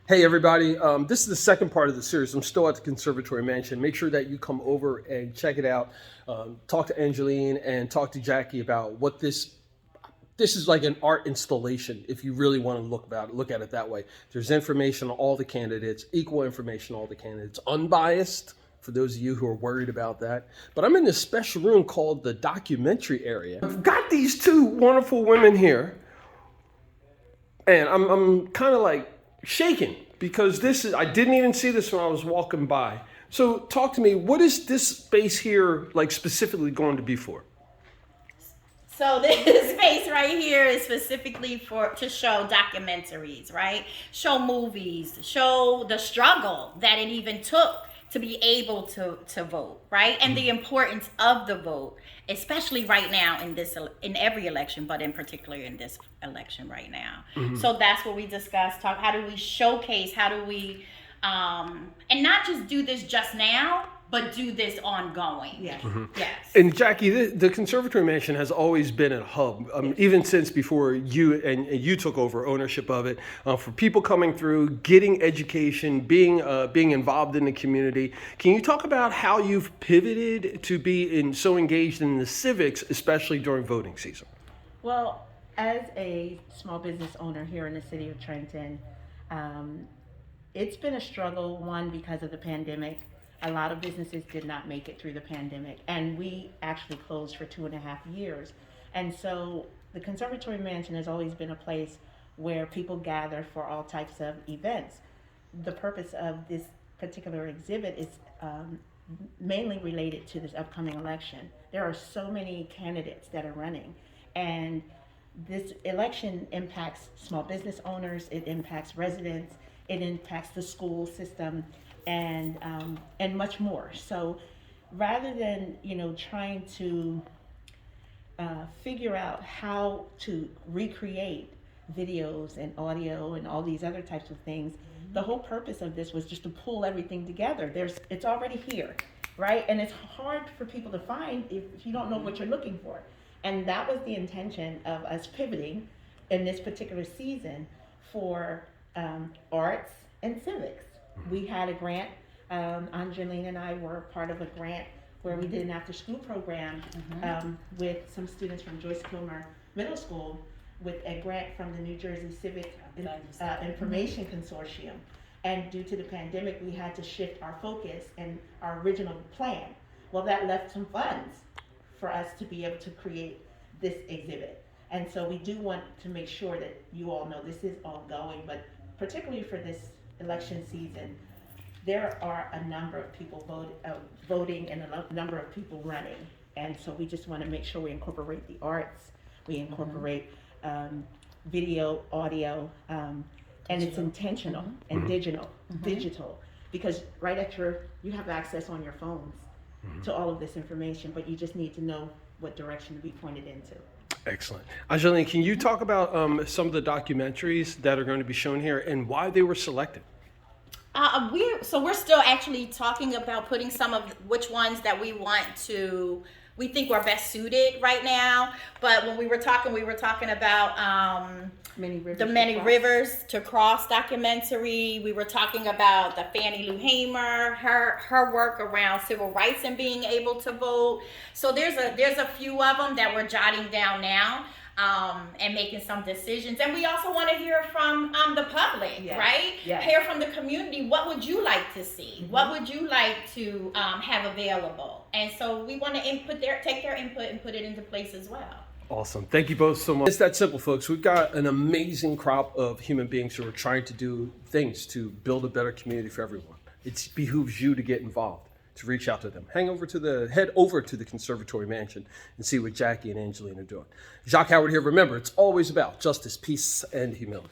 Hey everybody, this is the second part of the series. I'm still at the Conservatory Mansion. Make sure that you come over and check it out. Talk to Angeline and talk to Jackie about what this is like an art installation. If you really want to look at it that way. There's information on all the candidates, equal information on all the candidates, unbiased for those of you who are worried about that. But I'm in this special room called the documentary area. I've got these two wonderful women here, and I'm kind of like shaking because I didn't even see this when I was walking by. So talk to me, what is this space here like specifically going to be for? So this space right here is specifically to show documentaries, right? Show movies, show the struggle that it even took to be able to vote, right? And the importance of the vote, especially right now in every election, but in particular in this election right now. So that's what we discussed. How do we showcase, how do we, and not just do this just now, but do this ongoing. Yes. Yes. And Jackie, the Conservatory Mansion has always been a hub, even since before you took over ownership of it, for people coming through, getting education, being involved in the community. Can you talk about how you've pivoted to be so engaged in the civics, especially during voting season? Well, as a small business owner here in the city of Trenton, it's been a struggle, one, because of the pandemic. A lot of businesses did not make it through the pandemic, and we actually closed for 2.5 years. And so the Conservatory Mansion has always been a place where people gather for all types of events. The purpose of this particular exhibit is mainly related to this upcoming election. There are so many candidates that are running, and this election impacts small business owners, it impacts residents, it impacts the school system, and much more. So rather than trying to figure out how to recreate videos and audio and all these other types of things, the whole purpose of this was just to pull everything together. It's already here, right? And it's hard for people to find if you don't know what you're looking for. And that was the intention of us pivoting in this particular season for arts and civics. We had a grant. Angeline and I were part of a grant where we did an after-school program with some students from Joyce Kilmer Middle School with a grant from the New Jersey Civic Information Consortium. And due to the pandemic, we had to shift our focus and our original plan. Well, that left some funds for us to be able to create this exhibit. And so we do want to make sure that you all know this is ongoing, but particularly for this election season, there are a number of people voting and a number of people running. And so we just want to make sure we incorporate the arts, we incorporate video, audio, and it's intentional and digital, because you have access on your phones to all of this information, but you just need to know what direction to be pointed into. Excellent. Angeline, can you talk about some of the documentaries that are going to be shown here and why they were selected? We're still actually talking about putting some of which ones that we think are best suited right now. But when we were talking about the Many Rivers to Cross documentary. We were talking about the Fannie Lou Hamer, her work around civil rights and being able to vote. So there's a few of them that we're jotting down now. And making some decisions. And we also want to hear from the public, right? Yes. Hear from the community. What would you like to see? What would you like to have available? And so we want to take their input and put it into place as well. Awesome. Thank you both so much. It's that simple, folks. We've got an amazing crop of human beings who are trying to do things to build a better community for everyone. It behooves you to get involved, to reach out to them. Head over to the Conservatory Mansion and see what Jackie and Angeline are doing. Jacque Howard here. Remember, it's always about justice, peace, and humility.